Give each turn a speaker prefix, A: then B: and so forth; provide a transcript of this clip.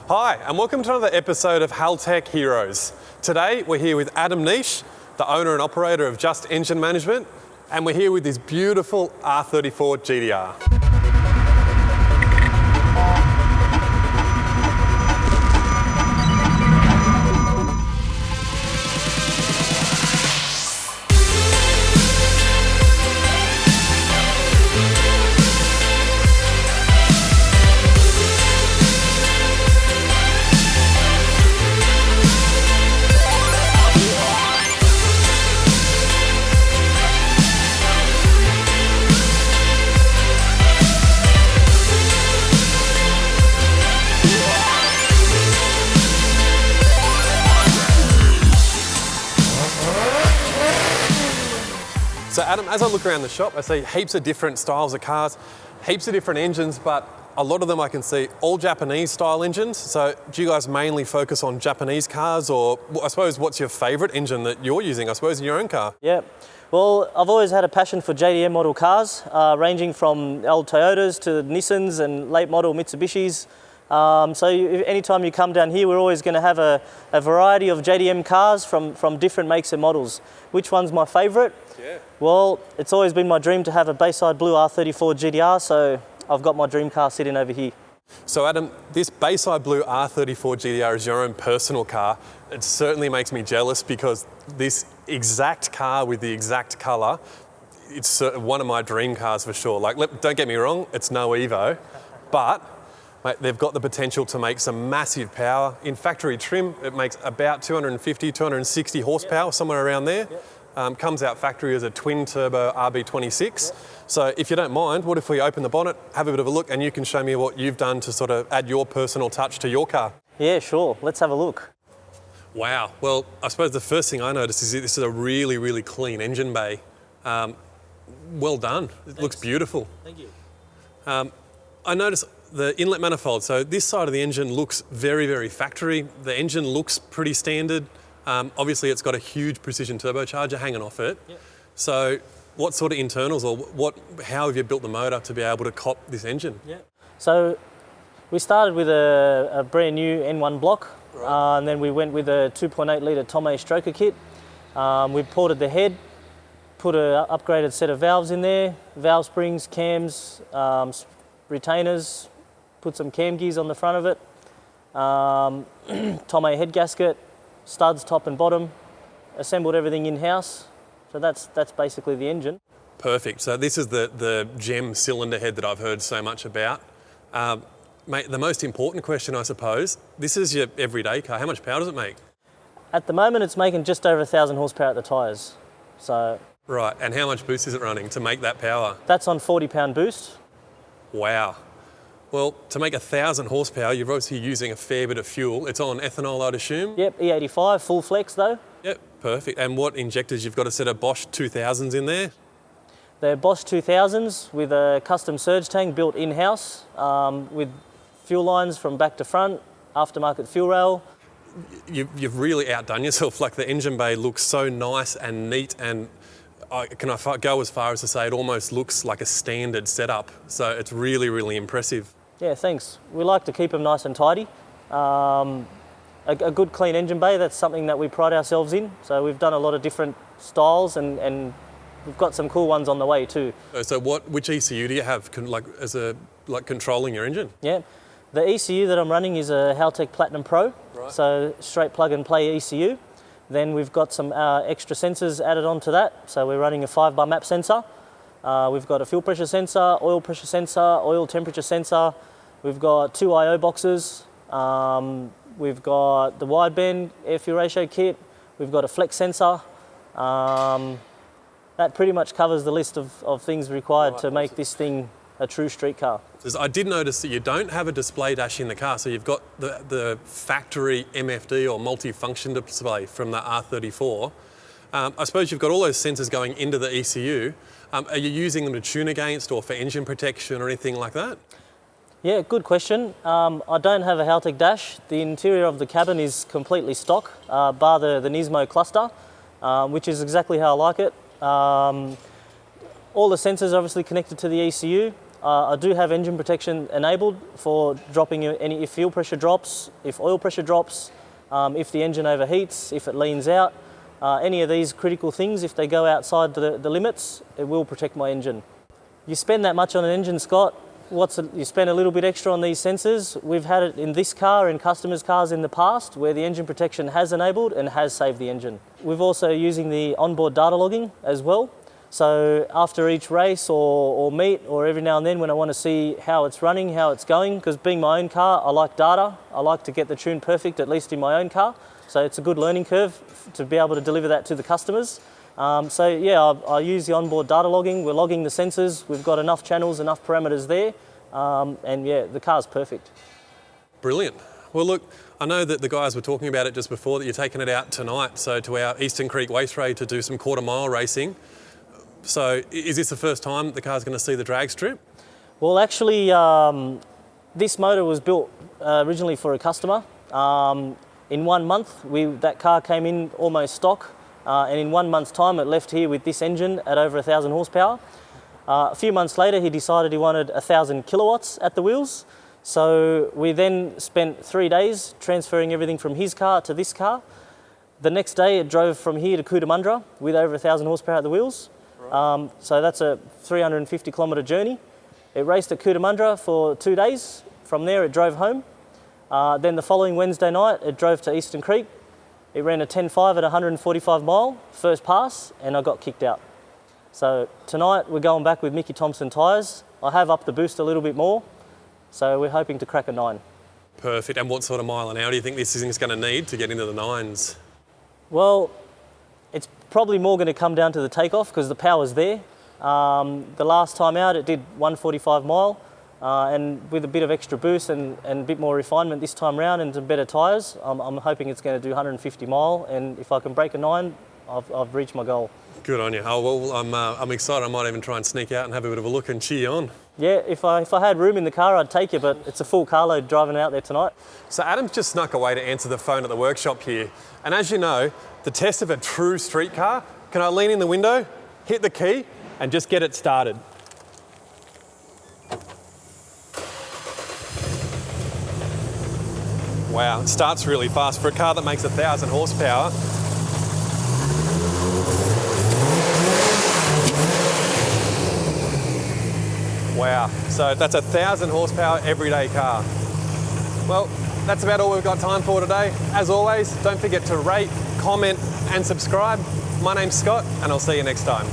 A: Hi, and welcome to another episode of Haltech Heroes. Today we're here with Adam Nish, the owner and operator of Just Engine Management, and we're here with this beautiful R34 GTR. So Adam, as I look around the shop, I see heaps of different styles of cars, heaps of different engines, but a lot of them I can see all Japanese style engines. So do you guys mainly focus on Japanese cars, or I suppose what's your favourite engine that you're using, I suppose, in your own car?
B: Yeah, well, I've always had a passion for JEM model cars, ranging from old Toyotas to Nissans and late model Mitsubishis. So anytime you come down here, we're always going to have a variety of JDM cars from different makes and models. Which one's my favourite?
A: Yeah.
B: Well, it's always been my dream to have a Bayside Blue R34 GTR, so I've got my dream car sitting over here.
A: So Adam, this Bayside Blue R34 GTR is your own personal car. It certainly makes me jealous because this exact car with the exact colour, it's one of my dream cars for sure. Like, don't get me wrong, it's no Evo, but mate, they've got the potential to make some massive power. In factory trim, it makes about 250, 260 horsepower, somewhere around there. Comes out factory as a twin turbo RB26. So if you don't mind, what if we open the bonnet, have a bit of a look, and you can show me what you've done to sort of add your personal touch to your car?
B: Yeah, sure. Let's have a look.
A: Wow. Well, I suppose the first thing I noticed is this is a really, really clean engine bay. Well done. It looks beautiful.
B: Thank you.
A: I noticed the inlet manifold. So this side of the engine looks very, very factory. The engine looks pretty standard. Obviously, it's got a huge precision turbocharger hanging off it.
B: Yep.
A: So what sort of internals or how have you built the motor to be able to cop this engine?
B: Yeah. So we started with a brand new N1 block,
A: Right.
B: and then we went with a 2.8 litre Tomei stroker kit. We ported the head, put an upgraded set of valves in there, valve springs, cams, retainers, put some cam gears on the front of it, Tomei head gasket, studs top and bottom, assembled everything in-house. So that's basically the engine.
A: Perfect. So this is the JEM cylinder head that I've heard so much about. Mate, the most important question, I suppose, this is your everyday car. How much power does it make?
B: At the moment, it's making just over 1,000 horsepower at the tyres. So
A: Right, and how much boost is it running to make that power?
B: that's on 40-pound boost.
A: Wow. Well, to make 1,000 horsepower, you're obviously using a fair bit of fuel. It's on ethanol, I'd assume?
B: Yep, E85, full flex though.
A: Yep, perfect. And what injectors? You've got a set of Bosch 2000s in there?
B: They're Bosch 2000s with a custom surge tank built in-house, with fuel lines from back to front, aftermarket fuel rail.
A: You've really outdone yourself. Like, the engine bay looks so nice and neat, and I go as far as to say it almost looks like a standard setup. So it's really, really impressive.
B: Yeah, thanks. We like to keep them nice and tidy. A good clean engine bay, that's something that we pride ourselves in. So we've done a lot of different styles and we've got some cool ones on the way too.
A: So which ECU do you have controlling your engine?
B: Yeah, the ECU that I'm running is a Haltech Platinum Pro.
A: Right.
B: So straight plug and play ECU. Then we've got some extra sensors added onto that. So we're running a 5-bar map sensor. We've got a fuel pressure sensor, oil pressure sensor, oil temperature sensor. We've got 2 I/O boxes. We've got the wideband air fuel ratio kit. We've got a flex sensor. That pretty much covers the list of things required to make this thing a true street car.
A: I did notice that you don't have a display dash in the car, so you've got the factory MFD or multi-function display from the R34. I suppose you've got all those sensors going into the ECU. Are you using them to tune against or for engine protection or anything like that?
B: Yeah, good question. I don't have a Haltech dash. The interior of the cabin is completely stock, bar the Nismo cluster, which is exactly how I like it. All the sensors are obviously connected to the ECU. I do have engine protection enabled for dropping if fuel pressure drops, if oil pressure drops, if the engine overheats, if it leans out. Any of these critical things, if they go outside the limits, it will protect my engine. You spend that much on an engine, Scott, you spend a little bit extra on these sensors. We've had it in this car and customers' cars in the past where the engine protection has enabled and has saved the engine. We've also using the onboard data logging as well. So after each race or meet, or every now and then when I want to see how it's running, how it's going, because being my own car, I like data. I like to get the tune perfect, at least in my own car. So it's a good learning curve to be able to deliver that to the customers. So yeah, I use the onboard data logging. We're logging the sensors. We've got enough channels, enough parameters there. And yeah, the car's perfect.
A: Brilliant. Well, look, I know that the guys were talking about it just before, that you're taking it out tonight, so to our Eastern Creek Raceway to do some quarter-mile racing. So is this the first time the car's going to see the drag strip?
B: Well, actually, this motor was built originally for a customer. In 1 month, that car came in almost stock, and in 1 month's time it left here with this engine at over 1,000 horsepower. A few months later he decided he wanted 1,000 kilowatts at the wheels, so we then spent 3 days transferring everything from his car to this car. The next day it drove from here to Cootamundra with over 1,000 horsepower at the wheels. So that's a 350 kilometre journey. It raced at Cootamundra for 2 days. From there it drove home. Then the following Wednesday night it drove to Eastern Creek. It ran a 10.5 at 145 mile, first pass, and I got kicked out. So tonight we're going back with Mickey Thompson tyres. I have upped the boost a little bit more, so we're hoping to crack a 9.
A: Perfect. And what sort of mile an hour do you think this thing's going to need to get into the 9s?
B: Well, it's probably more going to come down to the takeoff because the power's there. The last time out it did 145 mile, and with a bit of extra boost and a bit more refinement this time round and some better tyres, I'm hoping it's going to do 150 mile, and if I can break a 9, I've reached my goal.
A: Good on you. Oh, well, I'm excited. I might even try and sneak out and have a bit of a look and cheer you on.
B: Yeah, if I had room in the car, I'd take you, but it's a full carload driving out there tonight.
A: So Adam's just snuck away to answer the phone at the workshop here. And as you know, the test of a true street car, can I lean in the window, hit the key, and just get it started? Wow, it starts really fast. For a car that makes 1,000 horsepower, wow, so that's 1,000 horsepower everyday car. Well, that's about all we've got time for today. As always, don't forget to rate, comment and subscribe. My name's Scott, and I'll see you next time.